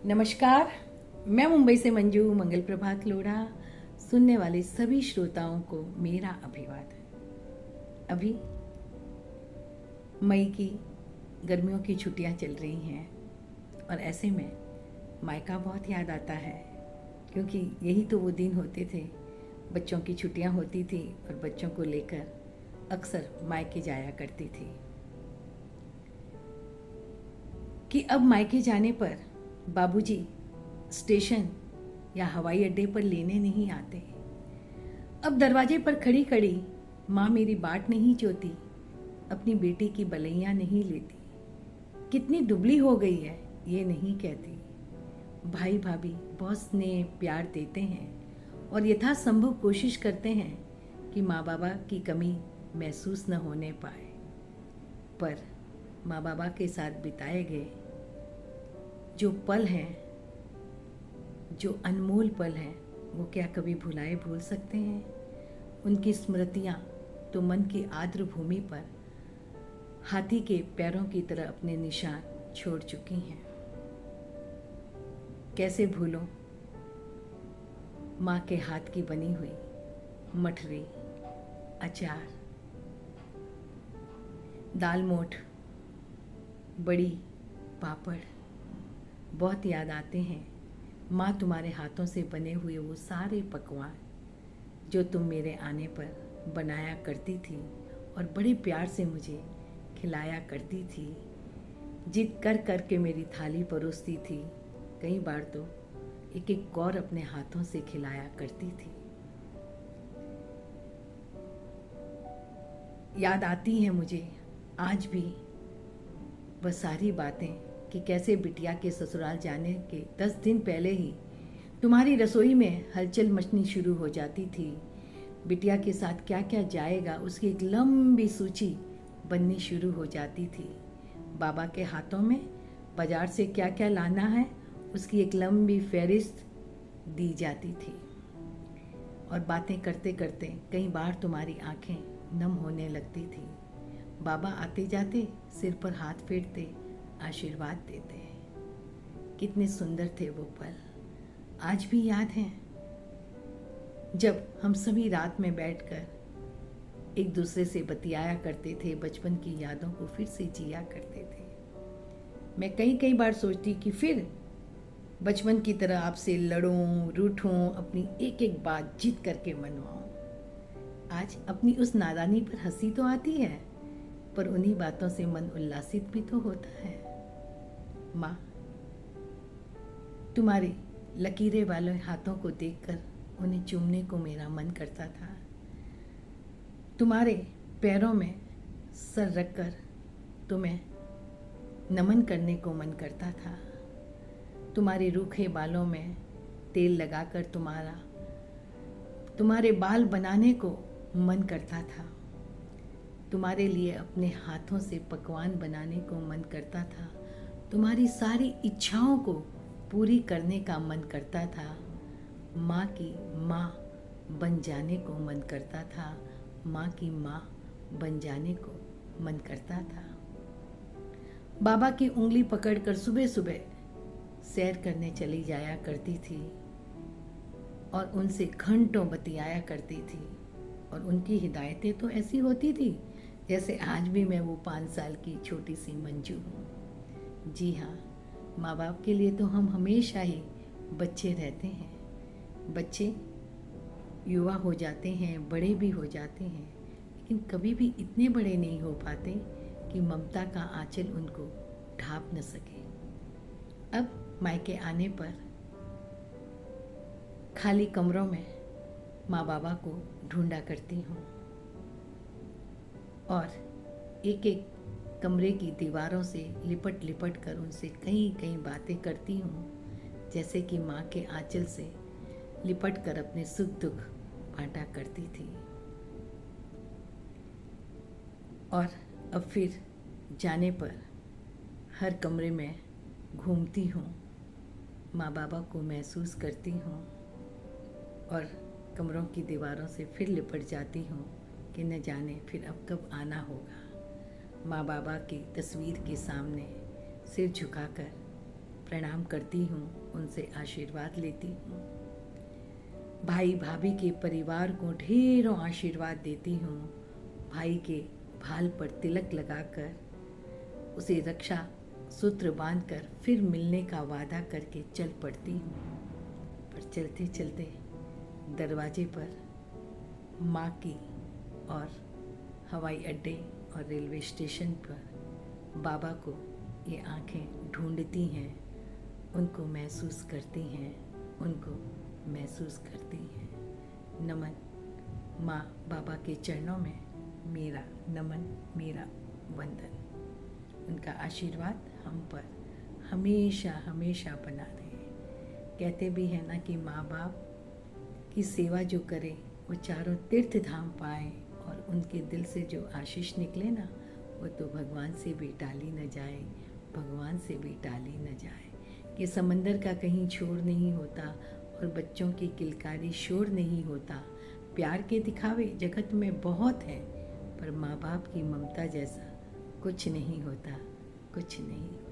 नमस्कार। मैं मुंबई से मंजू मंगल प्रभात लोढ़ा। सुनने वाले सभी श्रोताओं को मेरा अभिवादन। अभी मई की गर्मियों की छुट्टियां चल रही हैं और ऐसे में मायका बहुत याद आता है, क्योंकि यही तो वो दिन होते थे, बच्चों की छुट्टियां होती थी और बच्चों को लेकर अक्सर मायके जाया करती थी। कि अब मायके जाने पर बाबूजी स्टेशन या हवाई अड्डे पर लेने नहीं आते। अब दरवाजे पर खड़ी खड़ी माँ मेरी बाट नहीं चोती, अपनी बेटी की बलैया नहीं लेती। कितनी दुबली हो गई है ये नहीं कहती। भाई भाभी बहुत स्नेह प्यार देते हैं और यथासंभव कोशिश करते हैं कि माँ बाबा की कमी महसूस न होने पाए। पर माँ बाबा के साथ बिताए गए जो पल हैं, जो अनमोल पल हैं, वो क्या कभी भूल सकते हैं? उनकी स्मृतियाँ तो मन की आर्द्र भूमि पर हाथी के पैरों की तरह अपने निशान छोड़ चुकी हैं। कैसे भूलों माँ के हाथ की बनी हुई मठरी, अचार, दाल मोठ, बड़ी, पापड़। बहुत याद आते हैं माँ तुम्हारे हाथों से बने हुए वो सारे पकवान जो तुम मेरे आने पर बनाया करती थी और बड़े प्यार से मुझे खिलाया करती थी। जिद कर कर के मेरी थाली परोसती थी। कई बार तो एक एक कौर अपने हाथों से खिलाया करती थी। याद आती हैं मुझे आज भी वह सारी बातें कि कैसे बिटिया के ससुराल जाने के 10 दिन पहले ही तुम्हारी रसोई में हलचल मचनी शुरू हो जाती थी। बिटिया के साथ क्या क्या जाएगा उसकी एक लंबी सूची बननी शुरू हो जाती थी। बाबा के हाथों में बाजार से क्या क्या लाना है उसकी एक लंबी फहरिस्त दी जाती थी। और बातें करते करते कई बार तुम्हारी आंखें नम होने लगती थी। बाबा आते जाते सिर पर हाथ फेरते आशीर्वाद देते हैं। कितने सुंदर थे वो पल, आज भी याद हैं, जब हम सभी रात में बैठकर एक दूसरे से बतियाया करते थे, बचपन की यादों को फिर से जिया करते थे। मैं कई बार सोचती कि फिर बचपन की तरह आपसे लड़ूं, रूठूं, अपनी एक एक बात जीत करके मनवाऊं। आज अपनी उस नादानी पर हंसी तो आती है, पर उन्हीं बातों से मन उल्लासित भी तो होता है। माँ, तुम्हारे लकीरे वाले हाथों को देखकर उन्हें चूमने को मेरा मन करता था। तुम्हारे पैरों में सर रखकर तुम्हें नमन करने को मन करता था। तुम्हारे रूखे बालों में तेल लगाकर तुम्हारे बाल बनाने को मन करता था। तुम्हारे लिए अपने हाथों से पकवान बनाने को मन करता था। तुम्हारी सारी इच्छाओं को पूरी करने का मन करता था। माँ की माँ बन जाने को मन करता था। माँ की माँ बन जाने को मन करता था। बाबा की उंगली पकड़कर सुबह सुबह सैर करने चली जाया करती थी और उनसे घंटों बतियाया करती थी। और उनकी हिदायतें तो ऐसी होती थी जैसे आज भी मैं वो 5 साल की छोटी सी मंजू हूँ। जी हाँ, माँ बाप के लिए तो हम हमेशा ही बच्चे रहते हैं। बच्चे युवा हो जाते हैं, बड़े भी हो जाते हैं, लेकिन कभी भी इतने बड़े नहीं हो पाते कि ममता का आंचल उनको ढांप न सके। अब मायके आने पर खाली कमरों में माँ बाबा को ढूंढा करती हूँ और एक एक कमरे की दीवारों से लिपट लिपट कर उनसे कई बातें करती हूँ, जैसे कि माँ के आंचल से लिपट कर अपने सुख दुख बांटा करती थी। और अब फिर जाने पर हर कमरे में घूमती हूँ, माँ बाबा को महसूस करती हूँ और कमरों की दीवारों से फिर लिपट जाती हूँ कि न जाने फिर अब कब आना होगा। माँ बाबा की तस्वीर के सामने सिर झुकाकर प्रणाम करती हूँ, उनसे आशीर्वाद लेती हूँ। भाई भाभी के परिवार को ढेरों आशीर्वाद देती हूँ। भाई के भाल पर तिलक लगाकर उसे रक्षा सूत्र बांधकर फिर मिलने का वादा करके चल पड़ती हूँ। पर चलते चलते दरवाजे पर माँ की और हवाई अड्डे और रेलवे स्टेशन पर बाबा को ये आंखें ढूंढती हैं, उनको महसूस करती हैं, उनको महसूस करती हैं। नमन माँ बाबा के चरणों में मेरा नमन, मेरा वंदन। उनका आशीर्वाद हम पर हमेशा हमेशा बना रहे। कहते भी हैं ना कि माँ बाप की सेवा जो करे वो चारों तीर्थ धाम पाए, और उनके दिल से जो आशीष निकले ना वो तो भगवान से भी टाली न जाए, भगवान से भी टाली न जाए। कि समंदर का कहीं छोर नहीं होता और बच्चों की किलकारी शोर नहीं होता। प्यार के दिखावे जगत में बहुत हैं, पर माँ बाप की ममता जैसा कुछ नहीं होता, कुछ नहीं।